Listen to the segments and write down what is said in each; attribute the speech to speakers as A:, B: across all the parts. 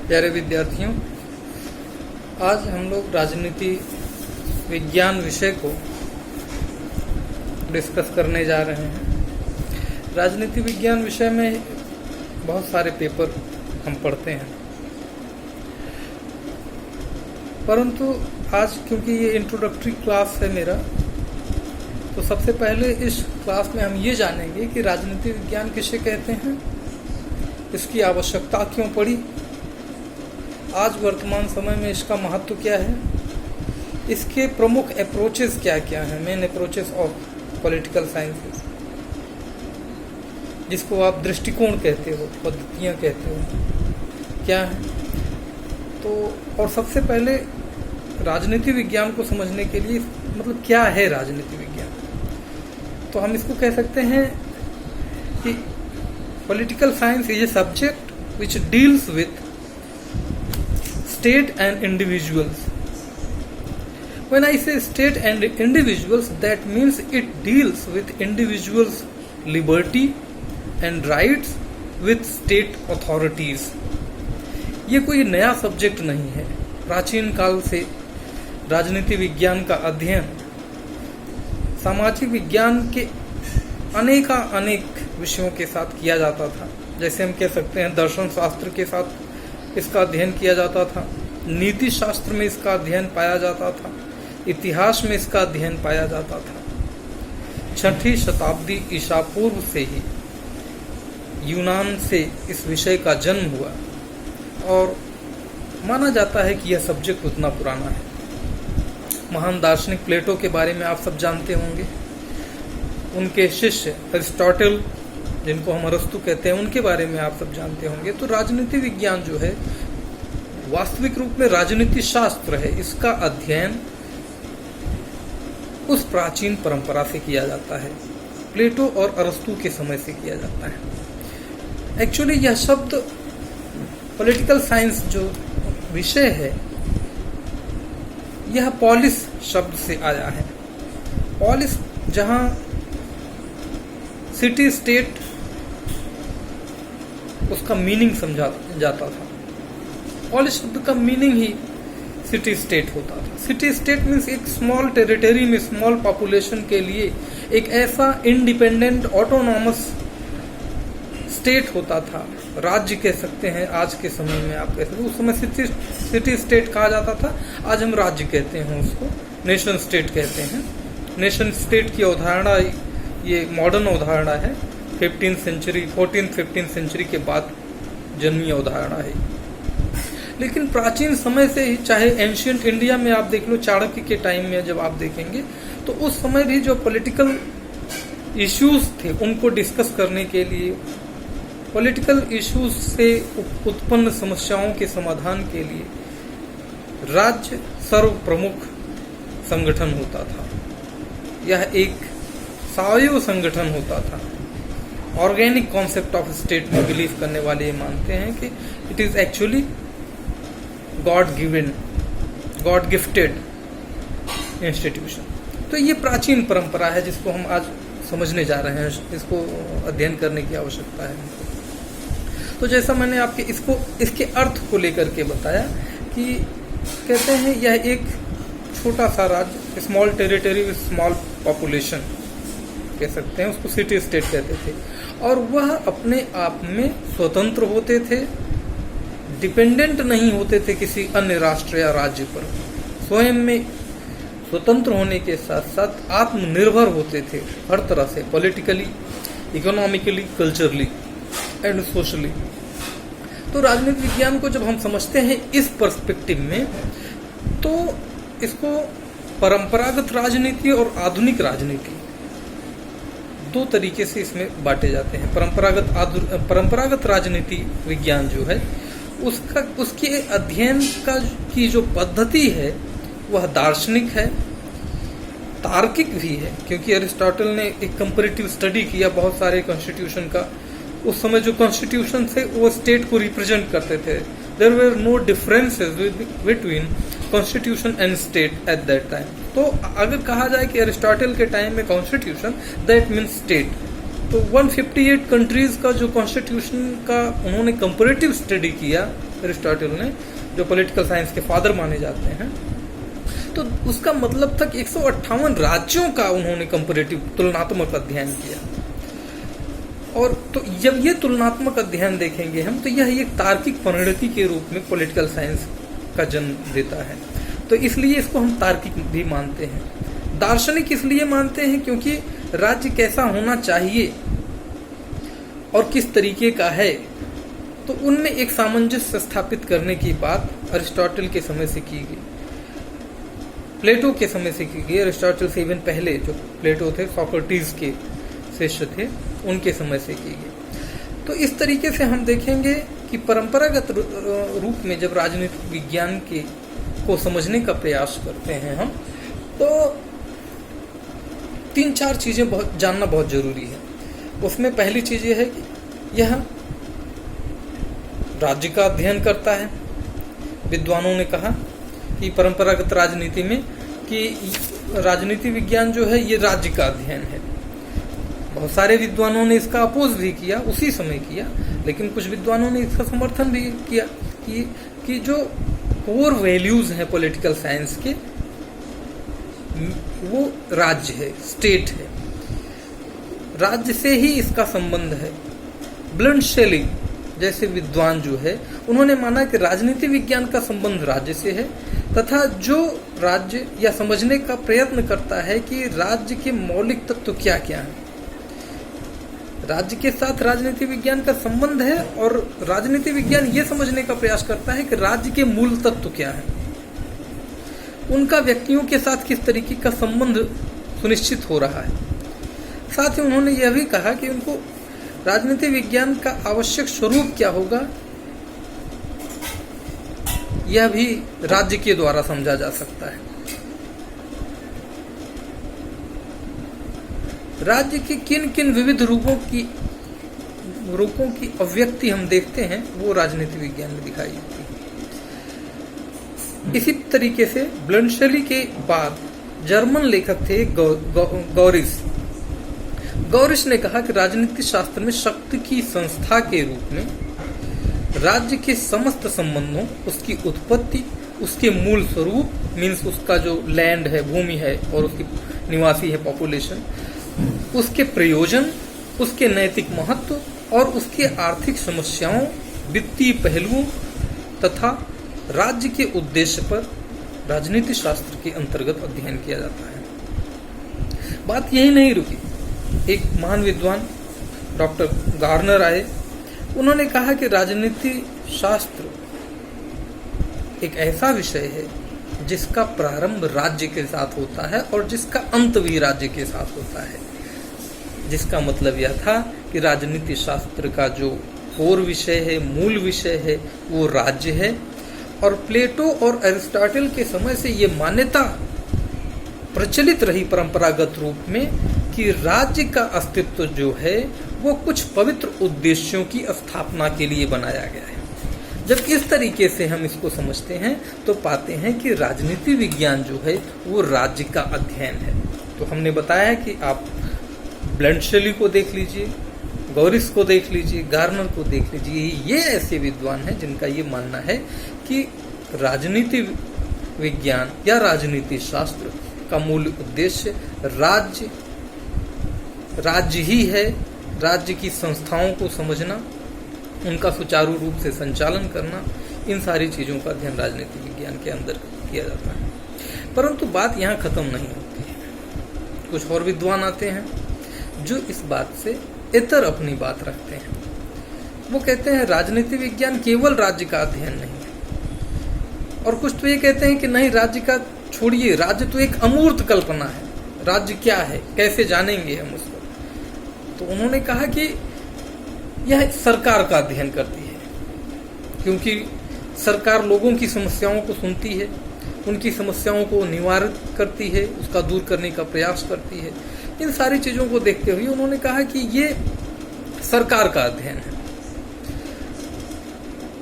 A: प्यारे विद्यार्थियों, आज हम लोग राजनीति विज्ञान विषय को डिस्कस करने जा रहे हैं। राजनीति विज्ञान विषय में बहुत सारे पेपर हम पढ़ते हैं, परंतु आज क्योंकि ये इंट्रोडक्टरी क्लास है मेरा, तो सबसे पहले इस क्लास में हम ये जानेंगे कि राजनीति विज्ञान किसे कहते हैं, इसकी आवश्यकता क्यों पड़ी, आज वर्तमान समय में इसका महत्व क्या है, इसके प्रमुख अप्रोचेस क्या क्या हैं, main approaches of political sciences, जिसको आप दृष्टिकोण कहते हो, पद्धतियाँ कहते हो, क्या है। तो और सबसे पहले राजनीति विज्ञान को समझने के लिए मतलब क्या है राजनीति विज्ञान, तो हम इसको कह सकते हैं कि political science is a subject which deals with state and individuals. When I say state and individuals, that means it deals with individuals' liberty and rights with state authorities. ये कोई नया सब्जेक्ट नहीं है। प्राचीन काल से राजनीति विज्ञान का अध्ययन सामाजिक विज्ञान के अनेक विषयों के साथ किया जाता था। जैसे हम कह सकते हैं दर्शन शास्त्र के साथ इसका अध्ययन किया जाता था, नीति शास्त्र में इसका अध्ययन पाया जाता था, इतिहास में इसका अध्ययन पाया जाता था। 6ठी शताब्दी ईसा पूर्व से ही यूनान से इस विषय का जन्म हुआ और माना जाता है कि यह सब्जेक्ट उतना पुराना है। महान दार्शनिक प्लेटो के बारे में आप सब जानते होंगे, उनके शिष्य अरिस्टोटल, जिनको हम अरस्तु कहते हैं, उनके बारे में आप सब जानते होंगे। तो राजनीति विज्ञान जो है वास्तविक रूप में राजनीति शास्त्र है। इसका अध्ययन उस प्राचीन परंपरा से किया जाता है, प्लेटो और अरस्तु के समय से किया जाता है। एक्चुअली यह शब्द पॉलिटिकल साइंस जो विषय है, यह पॉलिस शब्द से आया है। पॉलिस जहां सिटी स्टेट उसका मीनिंग समझा जाता था। पॉलिस शब्द का मीनिंग ही सिटी स्टेट होता था। सिटी स्टेट मीन्स एक स्मॉल टेरिटरी में स्मॉल पॉपुलेशन के लिए एक ऐसा इंडिपेंडेंट ऑटोनॉमस स्टेट होता था, राज्य कह सकते हैं। आज के समय में आप कह सकते हैं, उस समय सिटी स्टेट कहा जाता था, आज हम राज्य कहते हैं, उसको नेशन स्टेट कहते हैं। नेशन स्टेट की अवधारणा ये मॉडर्न अवधारणा है, 14th-15th सेंचुरी के बाद जन्मी अवधारणा है। लेकिन प्राचीन समय से ही, चाहे एंशियंट इंडिया में आप देख लो, चाणक्य के टाइम में जब आप देखेंगे, तो उस समय भी जो पॉलिटिकल इश्यूज थे उनको डिस्कस करने के लिए, पॉलिटिकल इश्यूज से उत्पन्न समस्याओं के समाधान के लिए राज्य सर्व प्रमुख संगठन होता था। यह एक सावयव संगठन होता था। ऑर्गेनिक कॉन्सेप्ट ऑफ स्टेट में बिलीव करने वाले ये मानते हैं कि it is actually God given, God gifted institution. तो ये प्राचीन परंपरा है जिसको हम आज समझने जा रहे हैं, इसको अध्ययन करने की आवश्यकता है। तो जैसा मैंने आपके इसके अर्थ को लेकर के बताया कि कहते हैं यह एक छोटा सा राज्य, small territory with small population कह सकते हैं, उसको सिटी स्टेट कहते थे, और वह अपने आप में स्वतंत्र होते थे, डिपेंडेंट नहीं होते थे किसी अन्य राष्ट्र या राज्य पर। स्वयं में स्वतंत्र होने के साथ साथ आत्मनिर्भर होते थे हर तरह से, politically, economically, culturally and socially. तो राजनीति विज्ञान को जब हम समझते हैं इस पर्सपेक्टिव में, तो इसको परंपरागत राजनीति और आधुनिक राजनीति दो तरीके से इसमें बांटे जाते हैं। परंपरागत राजनीति विज्ञान जो है उसके अध्ययन की जो पद्धति है वह दार्शनिक है, तार्किक भी है, क्योंकि अरिस्टोटल ने एक कंपैरेटिव स्टडी किया बहुत सारे कॉन्स्टिट्यूशन का। उस समय जो कॉन्स्टिट्यूशन थे वो स्टेट को रिप्रेजेंट करते थे। There were no differences between constitution and state at that time. तो अगर कहा जाए कि अरिस्टोटल के टाइम में कॉन्स्टिट्यूशन दैट मीन्स स्टेट, तो 158 कंट्रीज का जो कॉन्स्टिट्यूशन का उन्होंने कंपैरेटिव स्टडी किया एरिस्टोटल ने, जो पॉलिटिकल साइंस के फादर माने जाते हैं। तो उसका मतलब था कि 158 राज्यों का उन्होंने कंपैरेटिव तुलनात्मक अध्ययन किया। और तो जब ये तुलनात्मक अध्ययन देखेंगे हम, तो यह एक तार्किक परिणति के रूप में पॉलिटिकल साइंस का जन्म देता है। तो इसलिए इसको हम तार्किक भी मानते हैं। दार्शनिक इसलिए मानते हैं क्योंकि राज्य कैसा होना चाहिए और किस तरीके का है, तो उनमें एक सामंजस्य स्थापित करने की बात अरिस्टोटल के समय से की गई, प्लेटो के समय से की गई। अरिस्टोटल से इवन पहले जो प्लेटो थे, सोक्रेटिस के शिष्य थे, उनके समय से की गई। तो इस तरीके से हम देखेंगे कि परंपरागत रूप में जब राजनीतिक विज्ञान को समझने का प्रयास करते हैं हम, तो 3-4 चीजें जानना बहुत जरूरी है। उसमें पहली चीज यह है कि यह राज्य का अध्ययन करता है। विद्वानों ने कहा कि परंपरागत राजनीति में कि राजनीति विज्ञान जो है ये राज्य का अध्ययन है। बहुत सारे विद्वानों ने इसका अपोज भी किया, उसी समय किया, लेकिन कुछ विद्वानों ने इसका समर्थन भी किया कि जो कोर वैल्यूज हैं पॉलिटिकल साइंस के, वो राज्य है, स्टेट है, राज्य से ही इसका संबंध है। ब्लंट शेली जैसे विद्वान जो है, उन्होंने माना कि राजनीति विज्ञान का संबंध राज्य से है, तथा जो राज्य या समझने का प्रयत्न करता है कि राज्य के मौलिक तत्व क्या क्या हैं, राज्य के साथ राजनीति विज्ञान का संबंध है, और राजनीति विज्ञान ये समझने का प्रयास करता है कि राज्य के मूल तत्व क्या हैं, उनका व्यक्तियों के साथ किस तरीके का संबंध सुनिश्चित हो रहा है। साथ ही उन्होंने यह भी कहा कि उनको राजनीति विज्ञान का आवश्यक स्वरूप क्या होगा, यह भी राज्य के द्वारा समझा जा सकता है। राज्य के किन किन विविध रूपों की अभिव्यक्ति हम देखते हैं, वो राजनीति विज्ञान में दिखाई देती है। इसी तरीके से ब्लंट शेली के बाद जर्मन लेखक थे गौरिश ने कहा कि राजनीति शास्त्र में शक्ति की संस्था के रूप में राज्य के समस्त संबंधों, उसकी उत्पत्ति, उसके मूल स्वरूप, मीन्स उसका जो लैंड है, भूमि है, और उसकी निवासी है, पॉपुलेशन, उसके प्रयोजन, उसके नैतिक महत्व और उसके आर्थिक समस्याओं, वित्तीय पहलुओं तथा राज्य के उद्देश्य पर राजनीति शास्त्र के अंतर्गत अध्ययन किया जाता है। बात यही नहीं रुकी। एक महान विद्वान डॉक्टर गार्नर आए, उन्होंने कहा कि राजनीति शास्त्र एक ऐसा विषय है जिसका प्रारंभ राज्य के साथ होता है और जिसका अंत भी राज्य के साथ होता है। जिसका मतलब यह था कि राजनीति शास्त्र का जो कोर विषय है, मूल विषय है, वो राज्य है। और प्लेटो और एरिस्टोटल के समय से ये मान्यता प्रचलित रही परंपरागत रूप में कि राज्य का अस्तित्व जो है वो कुछ पवित्र उद्देश्यों की स्थापना के लिए बनाया गया है। जब इस तरीके से हम इसको समझते हैं तो पाते हैं कि राजनीति विज्ञान जो है वो राज्य का अध्ययन है। तो हमने बताया कि आप ब्लंट शेली को देख लीजिए, गौरिश को देख लीजिए, गार्नर को देख लीजिए, ये ऐसे विद्वान हैं जिनका ये मानना है कि राजनीति विज्ञान या राजनीति शास्त्र का मूल उद्देश्य राज्य ही है। राज्य की संस्थाओं को समझना, उनका सुचारू रूप से संचालन करना, इन सारी चीज़ों का अध्ययन राजनीति विज्ञान के अंदर किया जाता है। परंतु बात यहाँ खत्म नहीं होती है। कुछ और विद्वान आते हैं जो इस बात से इतर अपनी बात रखते हैं। वो कहते हैं राजनीति विज्ञान केवल राज्य का अध्ययन नहीं है। और कुछ तो ये कहते हैं कि नहीं, राज्य का छोड़िए, राज्य तो एक अमूर्त कल्पना है। राज्य क्या है, कैसे जानेंगे हम उसको? तो उन्होंने कहा कि यह सरकार का अध्ययन करती है, क्योंकि सरकार लोगों की समस्याओं को सुनती है, उनकी समस्याओं को निवारित करती है, उसका दूर करने का प्रयास करती है। इन सारी चीज़ों को देखते हुए उन्होंने कहा कि ये सरकार का अध्ययन है।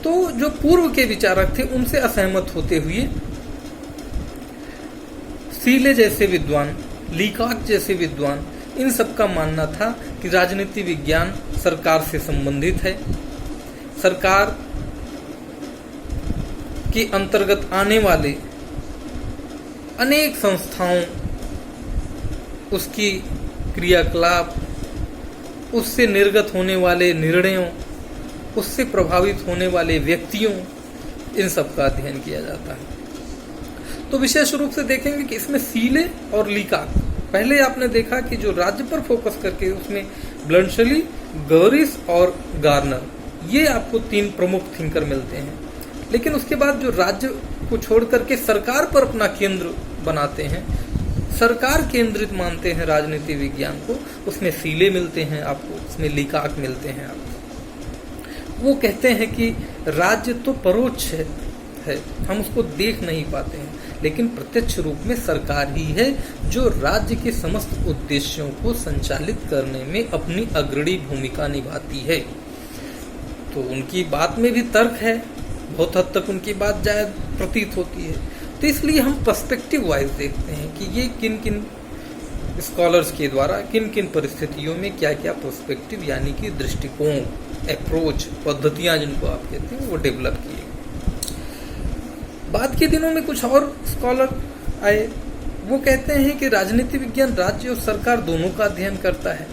A: तो जो पूर्व के विचारक थे उनसे असहमत होते हुए सीले जैसे विद्वान, लीकाक जैसे विद्वान, इन सब का मानना था कि राजनीति विज्ञान सरकार से संबंधित है। सरकार के अंतर्गत आने वाले अनेक संस्थाओं, उसकी क्रियाकलाप, उससे निर्गत होने वाले निर्णयों, उससे प्रभावित होने वाले व्यक्तियों, इन सब का अध्ययन किया जाता है। तो विशेष रूप से देखेंगे कि इसमें सीले और लीकाक, पहले आपने देखा कि जो राज्य पर फोकस करके उसमें ब्लंशली, गौरिस और गार्नर, ये आपको 3 प्रमुख थिंकर मिलते हैं। लेकिन उसके बाद जो राज्य को छोड़ करके सरकार पर अपना केंद्र बनाते हैं, सरकार केंद्रित मानते हैं राजनीति विज्ञान को, उसमें सीले मिलते हैं आपको, उसमें लीकाक मिलते हैं आपको। वो कहते हैं कि राज्य तो परोक्ष है, हम उसको देख नहीं पाते हैं, लेकिन प्रत्यक्ष रूप में सरकार ही है जो राज्य के समस्त उद्देश्यों को संचालित करने में अपनी अग्रणी भूमिका निभाती है। तो उनकी बात में भी तर्क है, बहुत हद तक उनकी बात जायज प्रतीत होती है। तो इसलिए हम पर्सपेक्टिव वाइज देखते हैं कि ये किन किन स्कॉलर्स के द्वारा किन किन परिस्थितियों में क्या क्या पर्सपेक्टिव यानी कि दृष्टिकोण, अप्रोच, पद्धतियां जिनको आप कहते हैं, वो डेवलप किए। बाद के दिनों में कुछ और स्कॉलर आए, वो कहते हैं कि राजनीति विज्ञान राज्य और सरकार दोनों का अध्ययन करता है,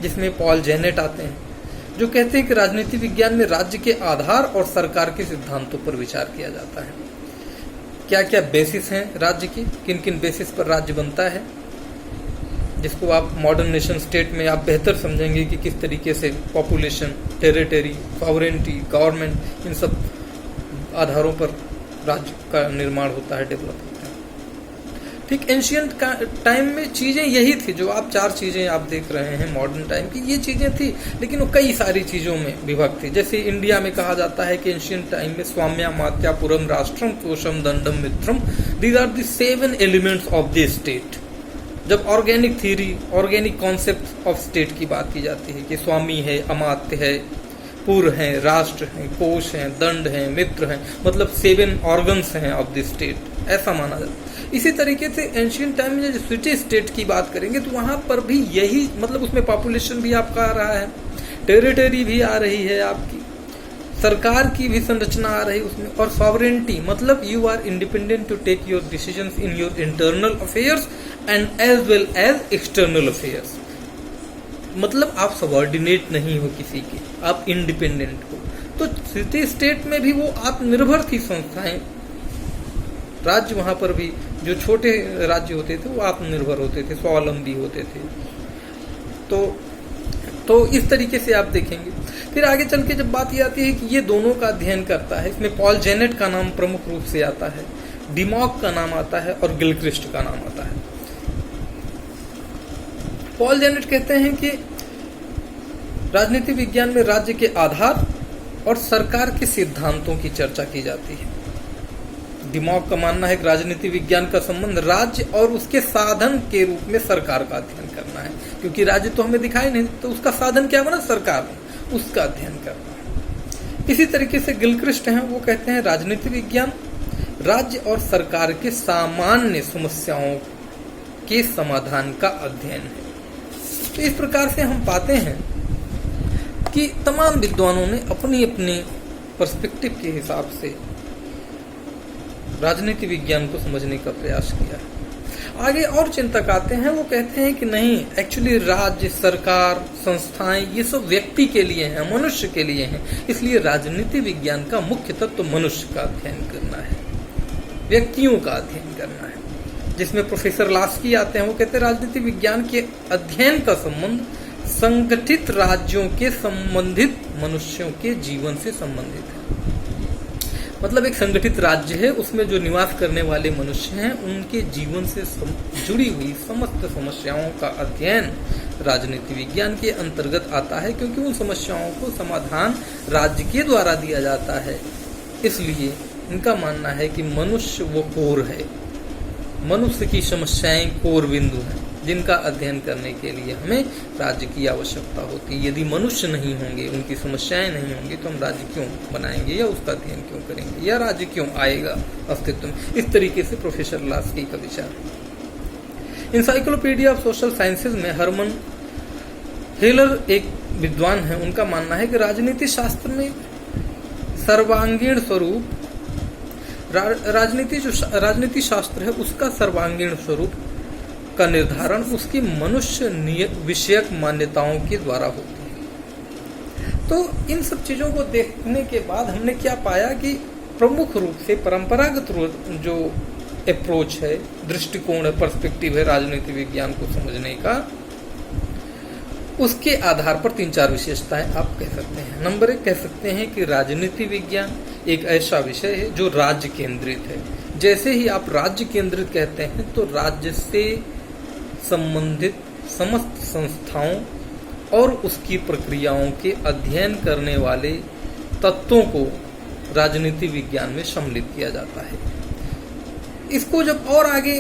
A: जिसमें पॉल जेनेट आते हैं, जो कहते हैं कि राजनीति विज्ञान में राज्य के आधार और सरकार के सिद्धांतों पर विचार किया जाता है। क्या क्या बेसिस हैं राज्य की, किन किन बेसिस पर राज्य बनता है, जिसको आप मॉडर्न नेशन स्टेट में आप बेहतर समझेंगे कि किस तरीके से पॉपुलेशन, टेरिटरी, सॉवरेनिटी, गवर्नमेंट, इन सब आधारों पर राज्य का निर्माण होता है, डेवलप होता है। ठीक एंशियंट टाइम में चीजें यही थी, जो आप 4 चीजें आप देख रहे हैं मॉडर्न टाइम की, ये चीजें थी, लेकिन वो कई सारी चीजों में विभक्त थी। जैसे इंडिया में कहा जाता है कि एंशियंट टाइम में स्वाम्या मात्या पुरम राष्ट्रम कोशम दंडम मित्रम, these are the 7 elements of the state. जब organic theory, organic concept of state की बात की जाती है कि स्वामी है, अमात्य है, पुर हैं, राष्ट्र हैं, कोश हैं, दंड हैं, मित्र हैं, मतलब 7 ऑर्गन्स हैं ऑफ द स्टेट, ऐसा माना जाता है। इसी तरीके से एंशियंट टाइम में जो सिटी स्टेट की बात करेंगे तो वहां पर भी यही, मतलब उसमें पॉपुलेशन भी आपका आ रहा है, टेरिटरी भी आ रही है आपकी, सरकार की भी संरचना आ रही है उसमें, और सॉवरेनिटी, मतलब you are independent to take your decisions in your internal affairs and as well as external affairs. मतलब आप सबऑर्डिनेट नहीं हो किसी के, आप इंडिपेंडेंट हो। तो सिटी स्टेट में भी वो आत्मनिर्भर थी संस्थाएं, राज्य वहां पर भी जो छोटे राज्य होते थे वो आत्मनिर्भर होते थे, स्वावलंबी होते थे। तो इस तरीके से आप देखेंगे। फिर आगे चल के जब बात ये आती है कि ये दोनों का अध्ययन करता है, इसमें पॉल जेनेट का नाम प्रमुख रूप से आता है, डिमॉक का नाम आता है और गिलक्रिस्ट का नाम आता है। पॉल जेनेट कहते हैं कि राजनीति विज्ञान में राज्य के आधार और सरकार के सिद्धांतों की चर्चा की जाती है। डिमॉक का मानना है कि राजनीति विज्ञान का संबंध राज्य और उसके साधन के रूप में सरकार का अध्ययन करना है, क्योंकि राज्य तो हमें दिखाई नहीं, तो उसका साधन क्या बना, सरकार, उसका अध्ययन करना है। इसी तरीके से गिलक्रिस्ट हैं, वो कहते हैं राजनीति विज्ञान राज्य और सरकार के सामान्य समस्याओं के समाधान का अध्ययन है। तो इस प्रकार से हम पाते हैं कि तमाम विद्वानों ने अपनी अपनी पर्सपेक्टिव के हिसाब से राजनीति विज्ञान को समझने का प्रयास किया है। आगे और चिंतक आते हैं, वो कहते हैं कि नहीं, एक्चुअली राज्य, सरकार, संस्थाएं, ये सब व्यक्ति के लिए हैं, मनुष्य के लिए हैं, इसलिए राजनीति विज्ञान का मुख्य तत्व मनुष्य का अध्ययन करना है, व्यक्तियों का अध्ययन करना है। जिसमें प्रोफेसर लास्की आते हैं, वो कहते हैं राजनीति विज्ञान के अध्ययन का संबंध संगठित राज्यों के संबंधित मनुष्यों के जीवन से संबंधित है। मतलब एक संगठित राज्य है, उसमें जो निवास करने वाले मनुष्य हैं, उनके जीवन से जुड़ी हुई समस्त समस्याओं का अध्ययन राजनीति विज्ञान के अंतर्गत आता है, क्योंकि उन समस्याओं को समाधान राज्य के द्वारा दिया जाता है। इसलिए इनका मानना है कि मनुष्य वो कोर है, मनुष्य की समस्याएं कोर बिंदु हैं, जिनका अध्ययन करने के लिए हमें राज्य की आवश्यकता होती है। यदि मनुष्य नहीं होंगे, उनकी समस्याएं नहीं होंगी, तो हम राज्य क्यों बनाएंगे या उसका अध्ययन क्यों करेंगे, या राज्य क्यों आएगा अस्तित्व में। इस तरीके से प्रोफेसर लास्की का विचार। इंसाइक्लोपीडिया ऑफ सोशल साइंसेज में हरमन हेलर एक विद्वान है, उनका मानना है कि राजनीति शास्त्र में सर्वांगीण स्वरूप राजनीति शास्त्र है उसका सर्वांगीण स्वरूप का निर्धारण उसकी मनुष्य विषयक मान्यताओं के द्वारा होती है। तो इन सब चीजों को देखने के बाद हमने क्या पाया कि प्रमुख रूप से परंपरागत जो अप्रोच है, दृष्टिकोण है, पर्सपेक्टिव है राजनीति विज्ञान को समझने का, उसके आधार पर 3-4 विशेषताएं आप कह सकते हैं। नंबर 1 कह सकते हैं कि राजनीति विज्ञान एक ऐसा विषय है जो राज्य केंद्रित है। जैसे ही आप राज्य केंद्रित कहते हैं तो राज्य से संबंधित समस्त संस्थाओं और उसकी प्रक्रियाओं के अध्ययन करने वाले तत्वों को राजनीति विज्ञान में सम्मिलित किया जाता है। इसको जब और आगे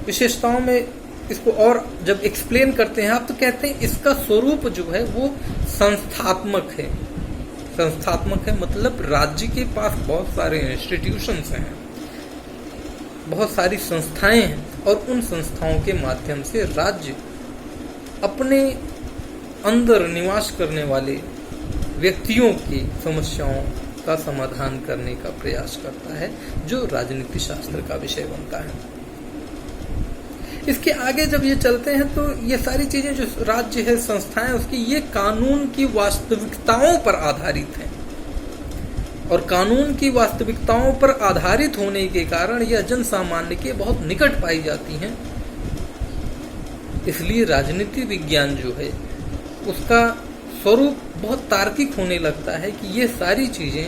A: विशेषताओं में इसको और जब एक्सप्लेन करते हैं आप, तो कहते हैं इसका स्वरूप जो है वो संस्थात्मक है। संस्थात्मक है मतलब राज्य के पास बहुत सारे इंस्टीट्यूशंस हैं, बहुत सारी संस्थाएं हैं, और उन संस्थाओं के माध्यम से राज्य अपने अंदर निवास करने वाले व्यक्तियों की समस्याओं का समाधान करने का प्रयास करता है, जो राजनीति शास्त्र का विषय बनता है। इसके आगे जब ये चलते हैं तो ये सारी चीजें जो राज्य है, संस्थाएं उसकी, ये कानून की वास्तविकताओं पर आधारित हैं, और कानून की वास्तविकताओं पर आधारित होने के कारण यह जन सामान्य के बहुत निकट पाई जाती हैं। इसलिए राजनीति विज्ञान जो है उसका स्वरूप बहुत तार्किक होने लगता है कि ये सारी चीजें